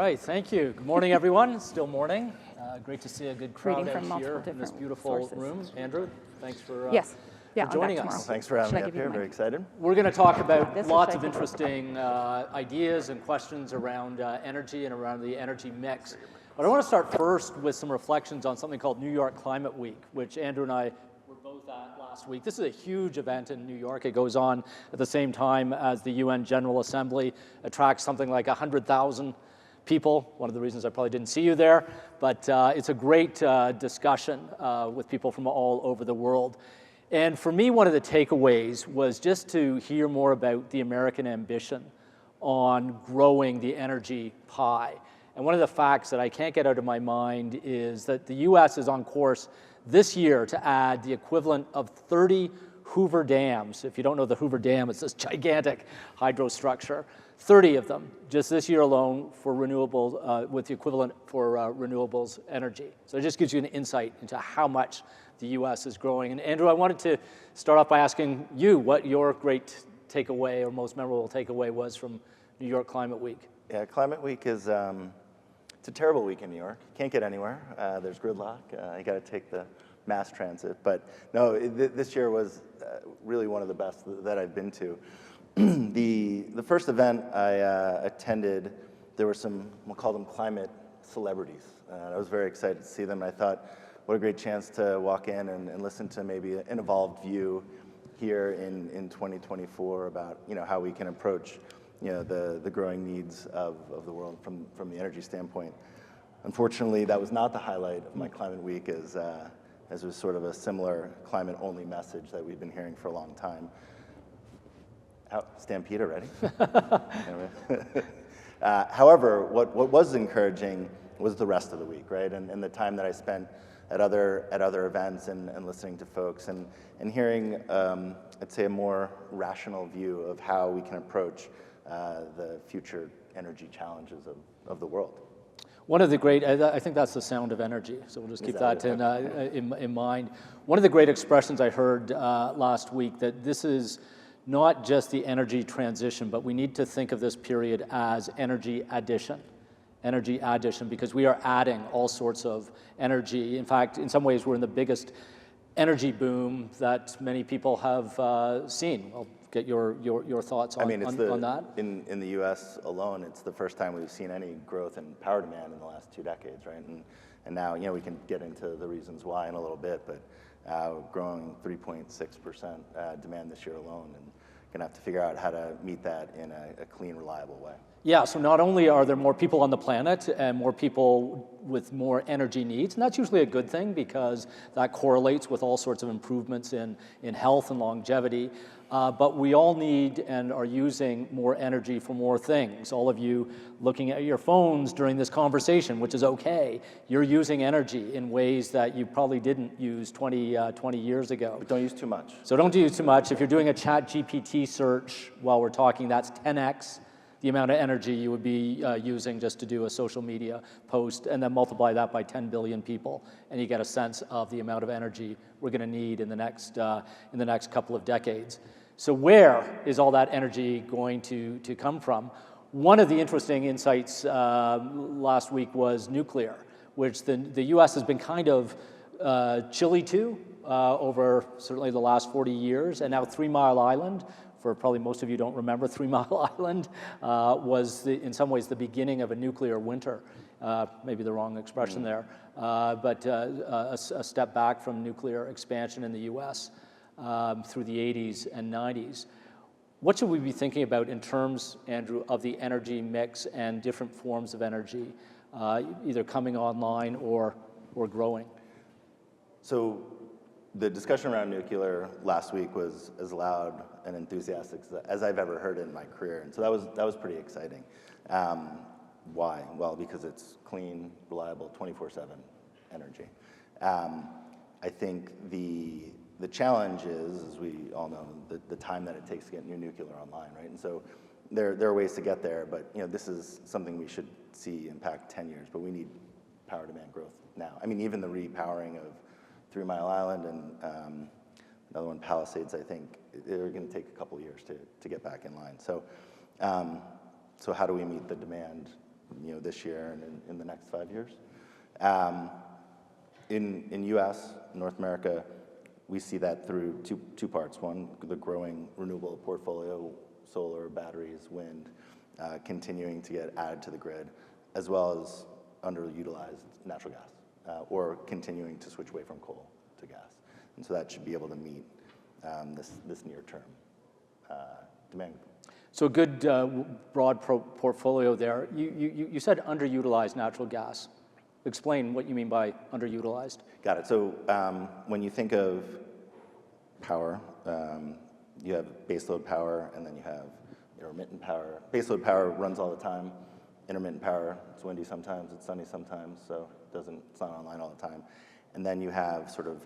right, thank you. Good morning, everyone. Still morning. Great to see a good crowd out here in this beautiful room. Andrew, thanks for joining us. Well, thanks for having me up here. Very excited. We're going to talk about lots of interesting ideas and questions around energy and around the energy mix. But I want to start first with some reflections on something called New York Climate Week, which Andrew and I were both at last week. This is a huge event in New York. It goes on at the same time as the UN General Assembly, attracts something like 100,000 people. One of the reasons I probably didn't see you there, but it's a great discussion with people from all over the world. And for me, one of the takeaways was just to hear more about the American ambition on growing the energy pie. And one of the facts that I can't get out of my mind is that the US is on course this year to add the equivalent of 30 Hoover dams. If you don't know the Hoover Dam, it's this gigantic hydro structure. 30 of them just this year alone for renewables, with the equivalent for renewables energy. So it just gives you an insight into how much the US is growing. And Andrew, I wanted to start off by asking you what your great takeaway or most memorable takeaway was from New York Climate Week. Yeah, Climate Week is it's a terrible week in New York. Can't get anywhere. There's gridlock. You got to take the mass transit. But no, this year was really one of the best that I've been to. The first event I attended, there were some, we'll call them climate celebrities. I was very excited to see them. I thought, what a great chance to walk in and listen to maybe an evolved view here in 2024 about how we can approach the growing needs of the world from the energy standpoint. Unfortunately, that was not the highlight of my Climate Week, as it was sort of a similar climate-only message that we've been hearing for a long time. Stampede ready? However, what was encouraging was the rest of the week, right? And the time that I spent at other events and listening to folks and hearing, I'd say, a more rational view of how we can approach the future energy challenges of the world. One of the great, I think that's the sound of energy, so we'll just keep that in mind. One of the great expressions I heard last week, that this is not just the energy transition, but we need to think of this period as energy addition, because we are adding all sorts of energy. In fact, in some ways, we're in the biggest energy boom that many people have seen. I'll get your thoughts on that. In the U.S. alone, it's the first time we've seen any growth in power demand in the last 2 decades, right? And now, we can get into the reasons why in a little bit, but growing 3.6% demand this year alone, and going to have to figure out how to meet that in a clean, reliable way. Yeah, so not only are there more people on the planet and more people with more energy needs, and that's usually a good thing because that correlates with all sorts of improvements in health and longevity, but we all need and are using more energy for more things. All of you looking at your phones during this conversation, which is okay, you're using energy in ways that you probably didn't use 20 years ago. But don't use too much. So don't use too much. If you're doing a ChatGPT search while we're talking, that's 10x the amount of energy you would be using just to do a social media post, and then multiply that by 10 billion people, and you get a sense of the amount of energy we're going to need in the next couple of decades. So where is all that energy going to come from? One of the interesting insights last week was nuclear, which the U.S. has been kind of chilly to over certainly the last 40 years, and now 3 Mile Island, for probably most of you don't remember, 3 Mile Island was in some ways the beginning of a nuclear winter. Maybe the wrong expression there, but a step back from nuclear expansion in the U.S. Through the 80s and 90s. What should we be thinking about in terms, Andrew, of the energy mix and different forms of energy, either coming online or growing? So the discussion around nuclear last week was as loud and enthusiastic as I've ever heard in my career, and so that was pretty exciting. Why? Well, because it's clean, reliable, 24/7 energy. I think the challenge is, as we all know, the time that it takes to get new nuclear online, right? And so there are ways to get there, but this is something we should see impact 10 years. But we need power demand growth now. I mean, even the repowering of 3 Mile Island and another one, Palisades, I think they're going to take a couple of years to get back in line. So how do we meet the demand this year and in the next 5 years. In U.S., North America, we see that through two parts. One, the growing renewable portfolio, solar, batteries, wind, continuing to get added to the grid, as well as underutilized natural gas, or continuing to switch away from coal to gas. And so that should be able to meet this near-term demand. So a good broad portfolio there. You said underutilized natural gas. Explain what you mean by underutilized. Got it. So when you think of power, you have baseload power, and then you have intermittent power. Baseload power runs all the time. Intermittent power, it's windy sometimes, it's sunny sometimes, so it's not online all the time. And then you have sort of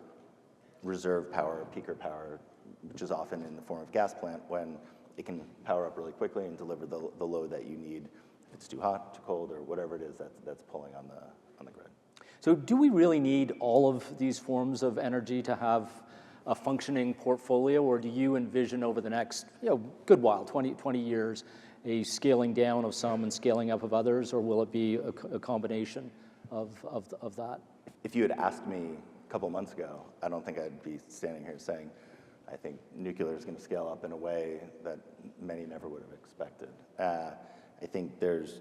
reserve power, peaker power, which is often in the form of gas plant when it can power up really quickly and deliver the load that you need if it's too hot, too cold, or whatever it is that's pulling on the grid. So do we really need all of these forms of energy to have a functioning portfolio, or do you envision over the next good while, 20 years, a scaling down of some and scaling up of others, or will it be a combination of that? If you had asked me a couple months ago, I don't think I'd be standing here saying, I think nuclear is going to scale up in a way that many never would have expected. I think there's,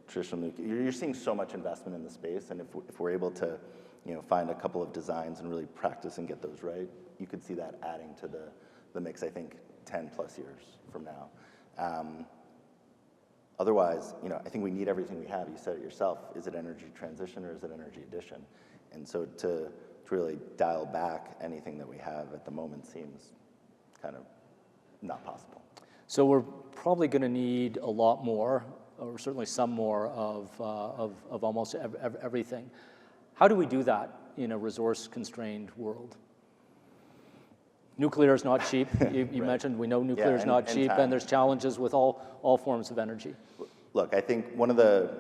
traditional nuclear. You're seeing so much investment in the space, and if we're able to, find a couple of designs and really practice and get those right, you could see that adding to the mix. I think 10 plus years from now. Otherwise, I think we need everything we have. You said it yourself. Is it energy transition or is it energy addition? And so to really dial back anything that we have at the moment seems kind of not possible. So we're probably going to need a lot more, or certainly some more of almost everything. How do we do that in a resource-constrained world? Nuclear is not cheap. You right. mentioned we know nuclear is not cheap, and there's challenges with all forms of energy. Look, I think one of the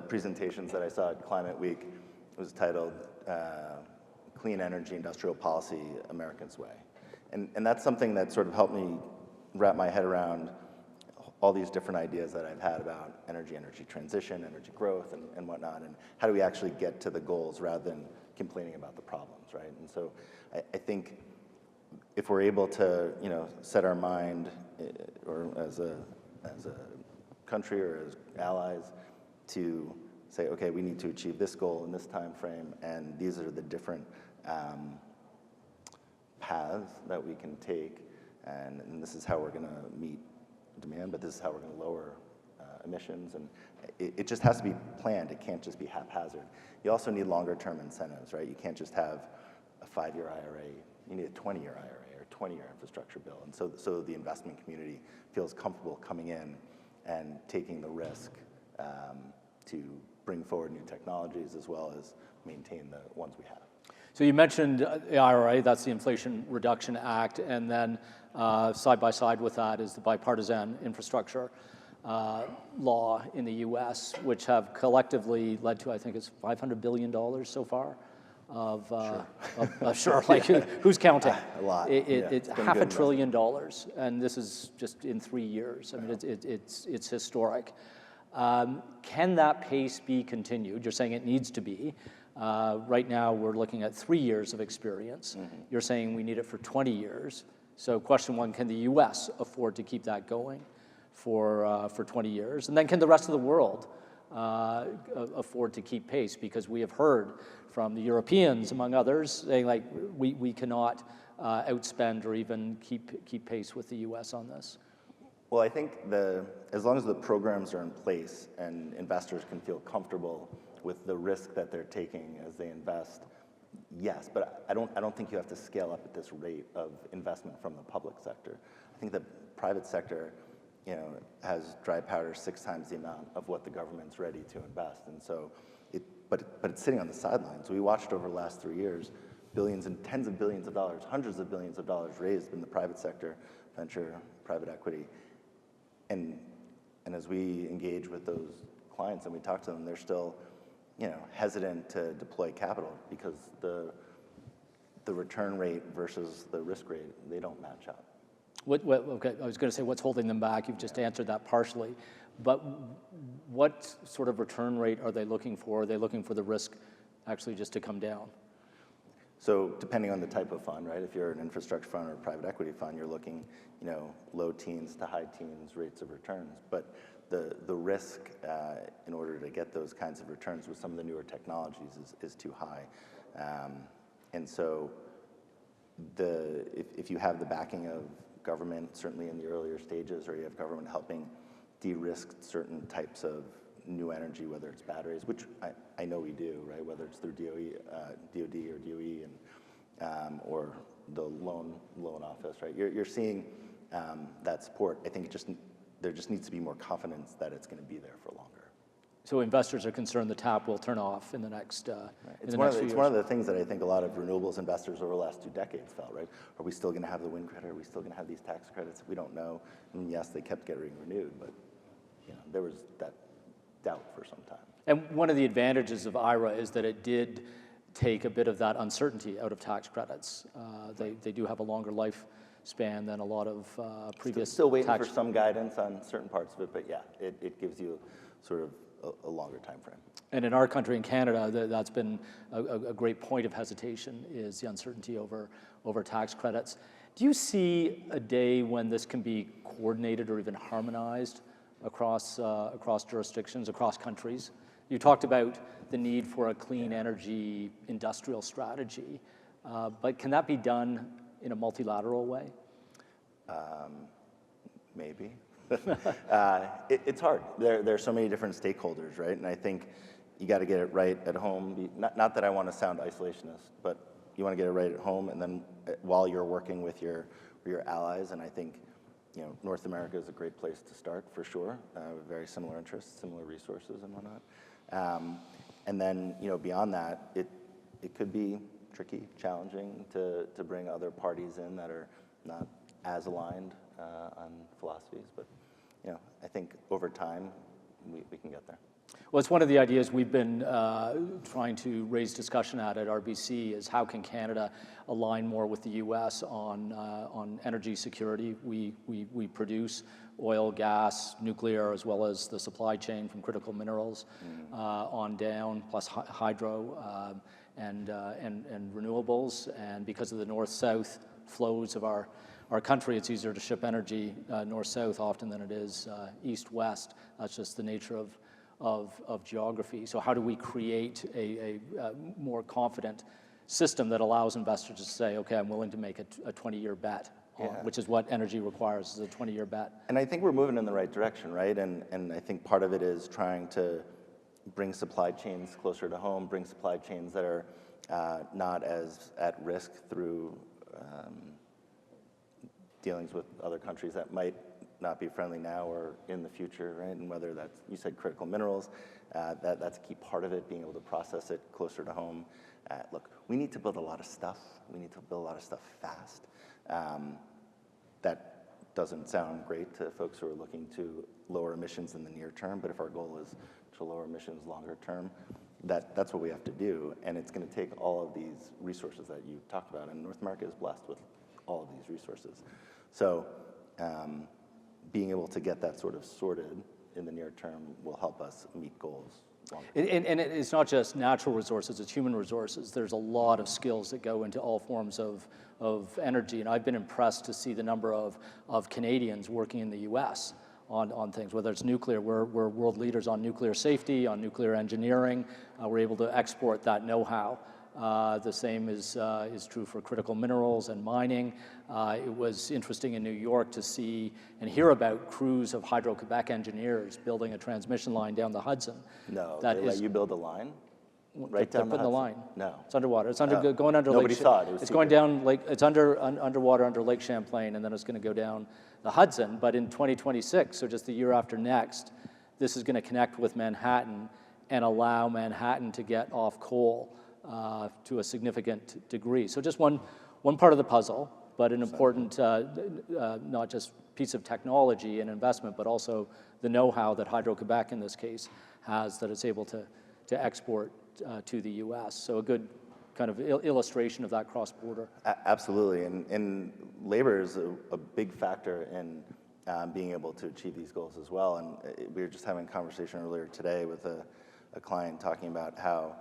presentations that I saw at Climate Week was titled "Clean Energy Industrial Policy: America's Way," and that's something that sort of helped me wrap my head around all these different ideas that I've had about energy transition, energy growth, and whatnot, and how do we actually get to the goals rather than complaining about the problems, right? And so I think if we're able to, set our mind, or as a country or as allies, to say, okay, we need to achieve this goal in this time frame, and these are the different paths that we can take, and this is how we're going to meet demand, but this is how we're going to lower emissions, and it just has to be planned. It can't just be haphazard. You also need longer-term incentives, right? You can't just have a 5-year IRA. You need a 20-year IRA or 20-year infrastructure bill, and so the investment community feels comfortable coming in and taking the risk to bring forward new technologies as well as maintain the ones we have. So you mentioned the IRA, that's the Inflation Reduction Act, and then side by side with that is the bipartisan infrastructure law in the U.S., which have collectively led to, I think it's $500 billion so far of who's counting? A lot. It's $500 billion, and this is just in 3 years. I mean, it's historic. Can that pace be continued? You're saying it needs to be. Right now, we're looking at 3 years of experience. Mm-hmm. You're saying we need it for 20 years. So question one, can the U.S. afford to keep that going for 20 years? And then can the rest of the world afford to keep pace? Because we have heard from the Europeans, among others, saying like, we cannot outspend or even keep pace with the U.S. on this. Well, I think as long as the programs are in place and investors can feel comfortable with the risk that they're taking as they invest, yes, but I don't think you have to scale up at this rate of investment from the public sector. I think the private sector, has dry powder 6 times the amount of what the government's ready to invest, and so but it's sitting on the sidelines. We watched over the last 3 years, billions and tens of billions of dollars, hundreds of billions of dollars raised in the private sector, venture, private equity, and as we engage with those clients and we talk to them, they're still, hesitant to deploy capital because the return rate versus the risk rate, they don't match up. Okay, I was going to say what's holding them back. You've just answered that partially. but what sort of return rate are they looking for? Are they looking for the risk actually just to come down? So depending on the type of fund, right? If you're an infrastructure fund or a private equity fund, you're looking, low teens to high teens rates of returns. But the risk in order to get those kinds of returns with some of the newer technologies is too high. And so if you have the backing of government, certainly in the earlier stages, or you have government helping de-risk certain types of new energy, whether it's batteries, which I know we do, right? Whether it's through DOD or DOE, and or the loan office, right? You're seeing that support. I think there just needs to be more confidence that it's going to be there for longer. So investors are concerned the tap will turn off in the next right. in the next few years. It's one of the things that I think a lot of renewables investors over the last 2 decades felt, right? Are we still going to have the wind credit? Are we still going to have these tax credits? We don't know. And yes, they kept getting renewed, but there was that doubt for some time. And one of the advantages of IRA is that it did take a bit of that uncertainty out of tax credits. They do have a longer lifespan than a lot of previous Still waiting for some guidance on certain parts of it, but yeah, it gives you sort of a longer time frame. And in our country, in Canada, that's been a great point of hesitation, is the uncertainty over tax credits. Do you see a day when this can be coordinated or even harmonized across jurisdictions, across countries? You talked about the need for a clean energy industrial strategy, but can that be done in a multilateral way? Maybe. It's hard. There are so many different stakeholders, right? And I think you got to get it right at home. Not that I want to sound isolationist, but you want to get it right at home, and then while you're working with your allies. And I think North America is a great place to start for sure. Very similar interests, similar resources, and whatnot. And then beyond that, it could be tricky, challenging to bring other parties in that are not as aligned on philosophies. But I think over time we can get there. Well, it's one of the ideas we've been trying to raise discussion at RBC is how can Canada align more with the U.S. on energy security. We produce oil, gas, nuclear, as well as the supply chain from critical minerals on down, plus hydro and renewables. And because of the north-south flows of our country, it's easier to ship energy north-south often than it is east-west. That's just the nature of geography. So how do we create a more confident system that allows investors to say, okay, I'm willing to make a 20-year bet, which is what energy requires, is a 20-year bet. And I think we're moving in the right direction, right? And I think part of it is trying to bring supply chains closer to home, bring supply chains that are not as at risk through dealings with other countries that might not be friendly now or in the future, right? And whether that's, you said critical minerals, that's a key part of it, being able to process it closer to home. Look, we need to build a lot of stuff. We need to build a lot of stuff fast. That doesn't sound great to folks who are looking to lower emissions in the near term, but if our goal is to lower emissions longer term, that's what we have to do. And it's going to take all of these resources that you talked about, and North America is blessed with all of these resources. So being able to get that sort of sorted in the near term will help us meet goals. And it's not just natural resources, it's human resources. There's a lot of skills that go into all forms of energy, and I've been impressed to see the number of Canadians working in the US on things, whether it's nuclear. We're world leaders on nuclear safety, on nuclear engineering. We're able to export that know-how. The same is true for critical minerals and mining. It was interesting in New York to see and hear about crews of Hydro-Quebec engineers building a transmission line down the Hudson. No, they let you build a line? Right down the line. No. It's underwater. It's going under Nobody Lake. saw it. It's going down it's underwater under Lake Champlain, and then it's going to go down the Hudson. But in 2026, so just the year after next, this is going to connect with Manhattan and allow Manhattan to get off coal to a significant degree. So just one part of the puzzle, but an important not just piece of technology and investment, but also the know-how that Hydro-Quebec in this case has that it's able to export to the U.S. So a good kind of illustration of that cross-border. Absolutely, and labor is a big factor in being able to achieve these goals as well. And we were just having a conversation earlier today with a client talking about how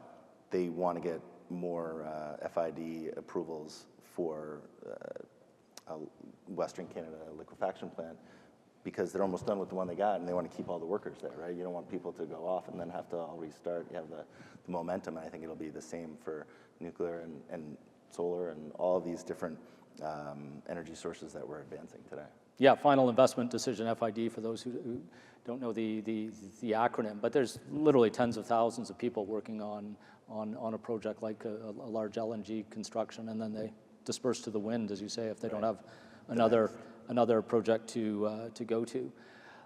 they want to get more FID approvals for a Western Canada liquefaction plant, because they're almost done with the one they got and they want to keep all the workers there, right? You don't want people to go off and then have to all restart. You have the momentum, and I think it'll be the same for nuclear and solar and all of these different energy sources that we're advancing today. Yeah, final investment decision, FID, for those who don't know the acronym, but there's literally tens of thousands of people working on a project like a large LNG construction, and then they disperse to the wind, as you say, if they don't have another project to go to.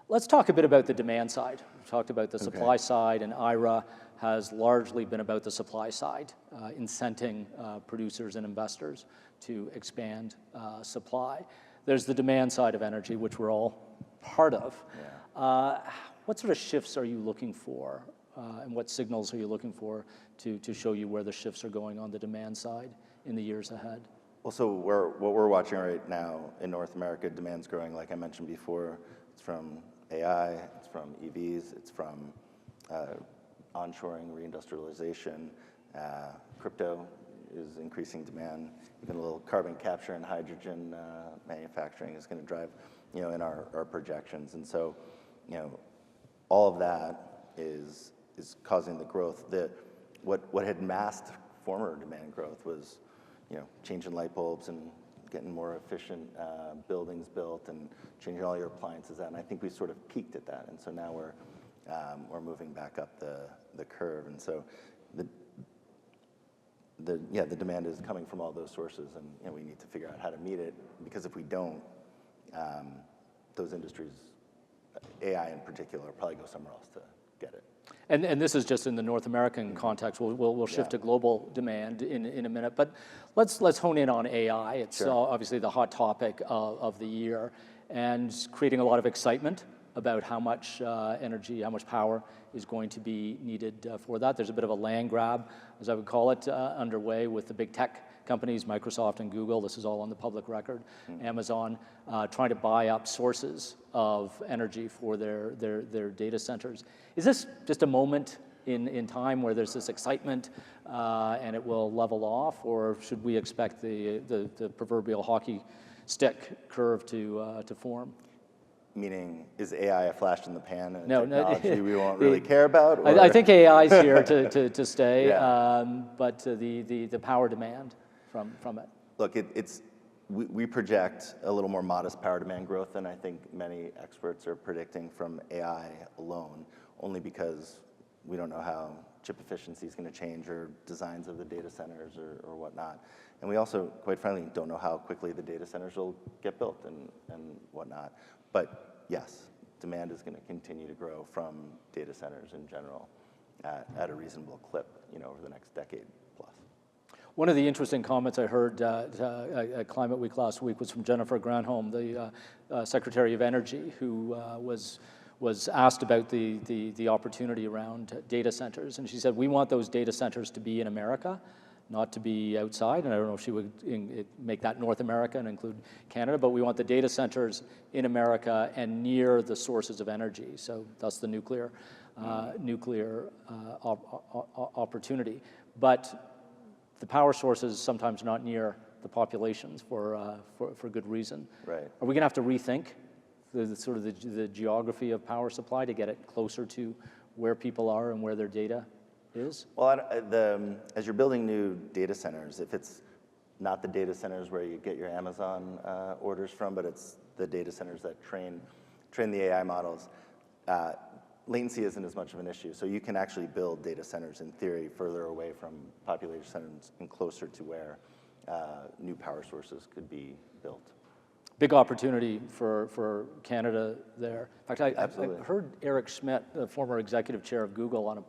Let's talk a bit about the demand side. We've talked about the supply side, and IRA has largely been about the supply side, incenting producers and investors to expand supply. There's the demand side of energy, which we're all part of. Yeah. What sort of shifts are you looking for, and what signals are you looking for to show you where the shifts are going on the demand side in the years ahead? Well, so what we're watching right now in North America, demand's growing, like I mentioned before. It's from AI, it's from EVs, it's from onshoring, reindustrialization. Crypto is increasing demand. Even a little carbon capture and hydrogen manufacturing is going to drive, in our projections. And so, all of that is causing the growth. What had masked former demand growth was, changing light bulbs and getting more efficient buildings built and changing all your appliances out. And I think we sort of peaked at that. And so now we're moving back up the curve. And so the demand is coming from all those sources, and we need to figure out how to meet it, because if we don't, those industries, AI in particular, will probably go somewhere else to get it. And this is just in the North American context. We'll shift to global demand in a minute, but let's hone in on AI. It's obviously the hot topic of the year, and creating a lot of excitement about how much energy, how much power is going to be needed for that. There's a bit of a land grab, as I would call it, underway with the big tech companies, Microsoft and Google. This is all on the public record. Amazon trying to buy up sources of energy for their data centers. Is this just a moment in time where there's this excitement and it will level off, or should we expect the proverbial hockey stick curve to form? Meaning, is AI a flash in the pan and no, technology we won't really care about? Or? I think AI is here to stay, but the power demand from it. Look, we project a little more modest power demand growth than I think many experts are predicting from AI alone, only because we don't know how chip efficiency is going to change, or designs of the data centers or whatnot. And we also, quite frankly, don't know how quickly the data centers will get built and whatnot. But yes, demand is going to continue to grow from data centers in general at a reasonable clip, over the next decade plus. One of the interesting comments I heard at Climate Week last week was from Jennifer Granholm, the Secretary of Energy, who was asked about the opportunity around data centers, and she said, "We want those data centers to be in America, not to be outside." And I don't know if she would make that North America and include Canada, but we want the data centers in America and near the sources of energy. So that's the nuclear opportunity. But the power source is sometimes not near the populations for good reason. Right. Are we going to have to rethink the geography of power supply to get it closer to where people are and where their data is? Well, as you're building new data centers, if it's not the data centers where you get your Amazon orders from, but it's the data centers that train the AI models, latency isn't as much of an issue. So you can actually build data centers, in theory, further away from population centers and closer to where new power sources could be built. Big opportunity for Canada there. In fact, I heard Eric Schmidt, the former executive chair of Google, on a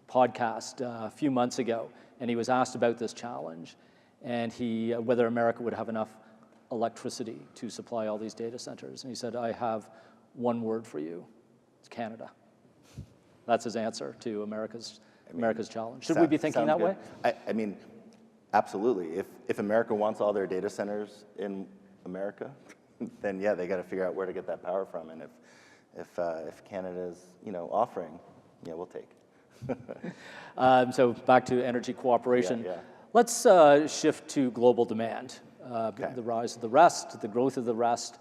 podcast a few months ago, and he was asked about this challenge, and whether America would have enough electricity to supply all these data centers. And he said, "I have one word for you. It's Canada." That's his answer to America's challenge. Should we be thinking that way? I mean, absolutely. If America wants all their data centers in America, then yeah, they got to figure out where to get that power from. And if Canada's offering, yeah, we'll take. So back to energy cooperation. Yeah. Let's shift to global demand. Okay. The rise of the rest, the growth of the rest,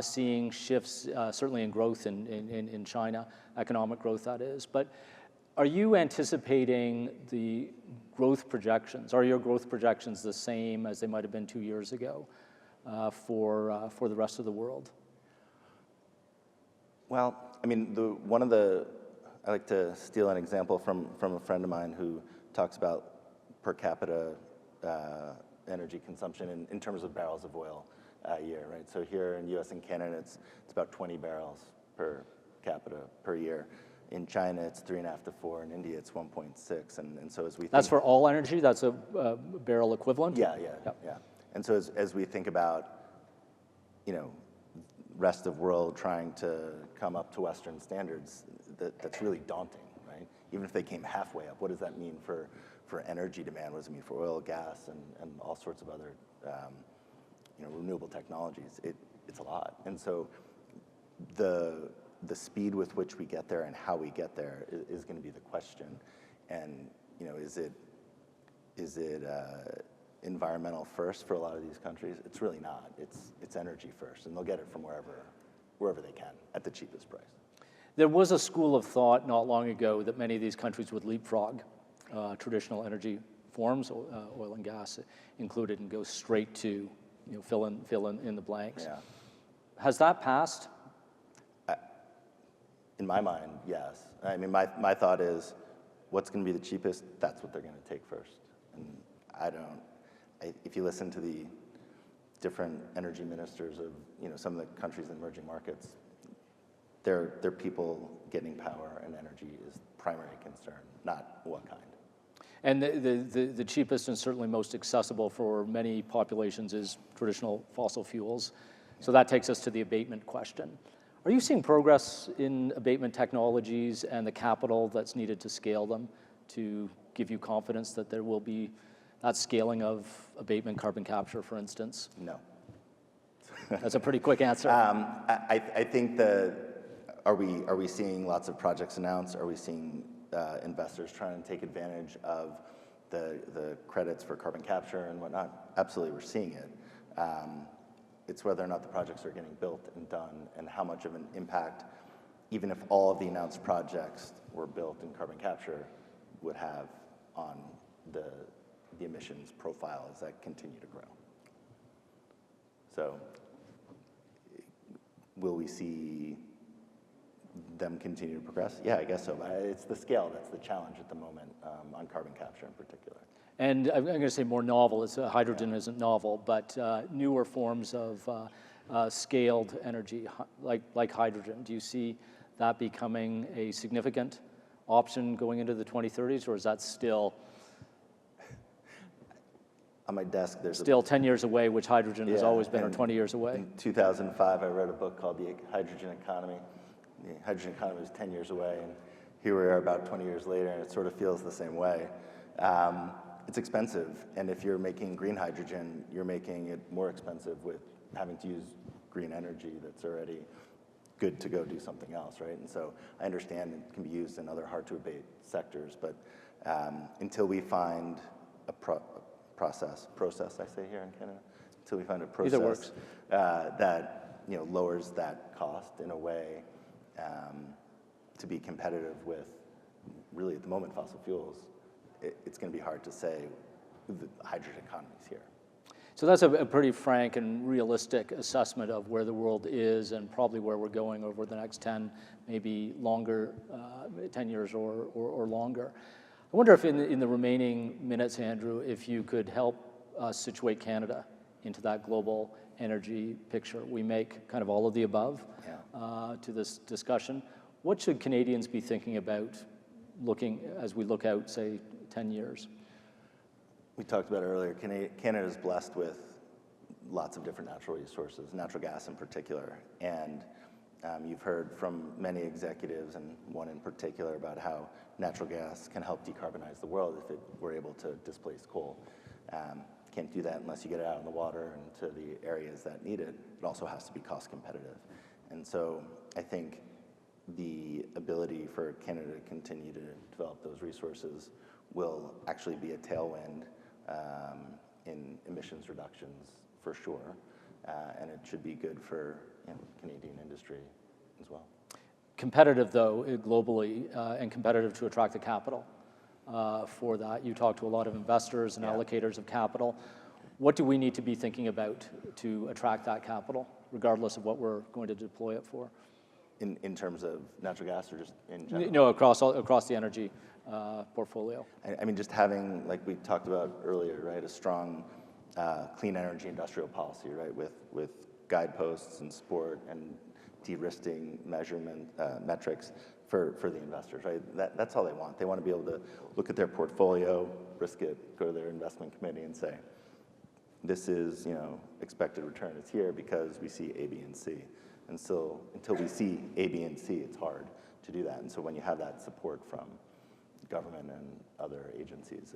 seeing shifts certainly in growth in China, economic growth that is. But are you anticipating the growth projections? Are your growth projections the same as they might have been 2 years ago for the rest of the world? Well, I mean, I like to steal an example from a friend of mine who talks about per capita energy consumption in terms of barrels of oil a year, right? So here in U.S. and Canada, it's about 20 barrels per capita per year. In China, it's 3.5 to 4. In India, it's 1.6. And so as we think, That's for all energy? That's a barrel equivalent? Yeah. And so as we think about, rest of world trying to come up to Western standards, that's really daunting, right? Even if they came halfway up, what does that mean for energy demand? What does it mean for oil, gas, and all sorts of other, renewable technologies? It's a lot. And so the speed with which we get there and how we get there is going to be the question. And is it environmental first for a lot of these countries? It's really not. It's energy first, and they'll get it from wherever they can at the cheapest price. There was a school of thought not long ago that many of these countries would leapfrog traditional energy forms, oil and gas included, and go straight to fill in the blanks. Yeah. Has that passed? In my mind, yes. I mean, my thought is, what's going to be the cheapest? That's what they're going to take first. And if you listen to the different energy ministers of some of the countries in emerging markets, their people getting power and energy is primary concern, not what kind. And the cheapest and certainly most accessible for many populations is traditional fossil fuels. So that takes us to the abatement question. Are you seeing progress in abatement technologies and the capital that's needed to scale them to give you confidence that there will be that scaling of abatement carbon capture, for instance? No. That's a pretty quick answer. I think are we seeing lots of projects announced? Are we seeing investors trying to take advantage of the credits for carbon capture and whatnot? Absolutely, we're seeing it. It's whether or not the projects are getting built and done, and how much of an impact, even if all of the announced projects were built in carbon capture, would have on the emissions profile as that continue to grow. So, will we see them continue to progress? Yeah, I guess so. But it's the scale that's the challenge at the moment on carbon capture in particular. And I'm going to say more novel. Hydrogen isn't novel, but newer forms of scaled energy, like hydrogen. Do you see that becoming a significant option going into the 2030s, or is that still on my desk? There's still 10 years away, which hydrogen has always been, or 20 years away? In 2005, I read a book called The Hydrogen Economy. The hydrogen economy was 10 years away, and here we are about 20 years later, and it sort of feels the same way. It's expensive, and if you're making green hydrogen, you're making it more expensive with having to use green energy that's already good to go do something else, right? And so I understand it can be used in other hard-to-abate sectors, but until we find a process, I say here in Canada, until we find a process that lowers that cost in a way to be competitive with, really at the moment, fossil fuels, it's going to be hard to say the hydrogen economy is here. So that's a pretty frank and realistic assessment of where the world is and probably where we're going over the next 10, maybe longer, 10 years or longer. I wonder if in the remaining minutes, Andrew, if you could help us situate Canada into that global energy picture. We make kind of all of the above to this discussion. What should Canadians be thinking about as we look out, say, 10 years? We talked about it earlier. Canada is blessed with lots of different natural resources, natural gas in particular. And you've heard from many executives, and one in particular, about how natural gas can help decarbonize the world if it were able to displace coal. can't do that unless you get it out in the water and to the areas that need it. It also has to be cost competitive. And so I think the ability for Canada to continue to develop those resources will actually be a tailwind in emissions reductions for sure. And it should be good for Canadian industry as well. Competitive, though, globally, and competitive to attract the capital for that. You talk to a lot of investors and allocators of capital. What do we need to be thinking about to attract that capital, regardless of what we're going to deploy it for? In terms of natural gas or just in general? No, across the energy portfolio. I mean, just having, like we talked about earlier, right, a strong clean energy industrial policy, right, with guideposts and support and de-risking measurement metrics for the investors, right? That's all they want. They want to be able to look at their portfolio, risk it, go to their investment committee and say, this is, expected return is here because we see A, B, and C. And so until we see A, B, and C, it's hard to do that. And so when you have that support from government and other agencies,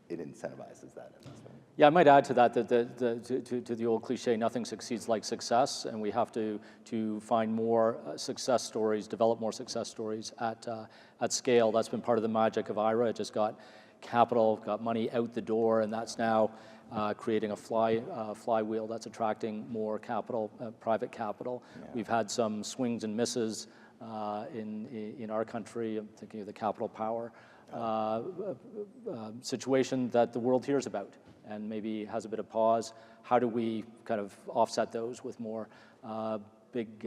it incentivizes that investment. Yeah, I might add to that to the old cliche, nothing succeeds like success, and we have to find more success stories, develop more success stories at scale. That's been part of the magic of IRA. It just got capital, got money out the door, and that's now creating a flywheel that's attracting more capital, private capital. Yeah. We've had some swings and misses in our country. I'm thinking of the Capital Power situation that the world hears about and maybe has a bit of pause. How do we kind of offset those with more big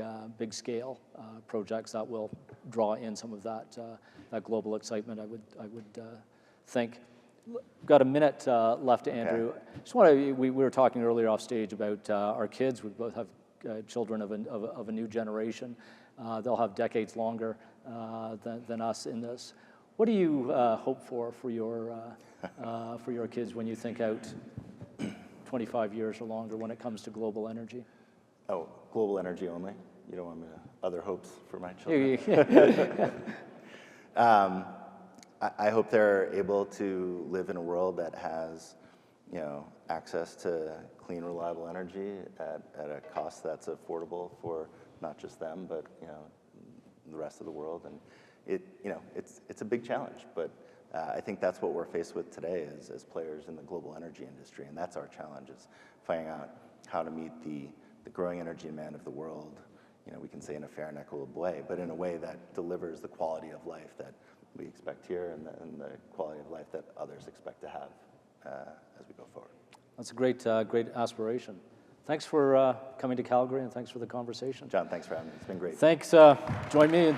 scale projects that will draw in some of that global excitement? I would think. Got a minute left, Andrew. Okay. Just want to. We were talking earlier off stage about our kids. We both have children of a new generation. They'll have decades longer than us in this. What do you hope for your kids when you think out 25 years or longer when it comes to global energy? Oh, global energy only? You don't want me to other hopes for my children? I hope they're able to live in a world that has, access to clean, reliable energy at a cost that's affordable for not just them, but the rest of the world. And it's a big challenge, but I think that's what we're faced with today as players in the global energy industry, and that's our challenge, is finding out how to meet the growing energy demand of the world. We can say in a fair and equitable way, but in a way that delivers the quality of life that we expect here and the quality of life that others expect to have as we go forward. That's a great aspiration. Thanks for coming to Calgary, and thanks for the conversation. John, thanks for having me. It's been great. Thanks. Join me in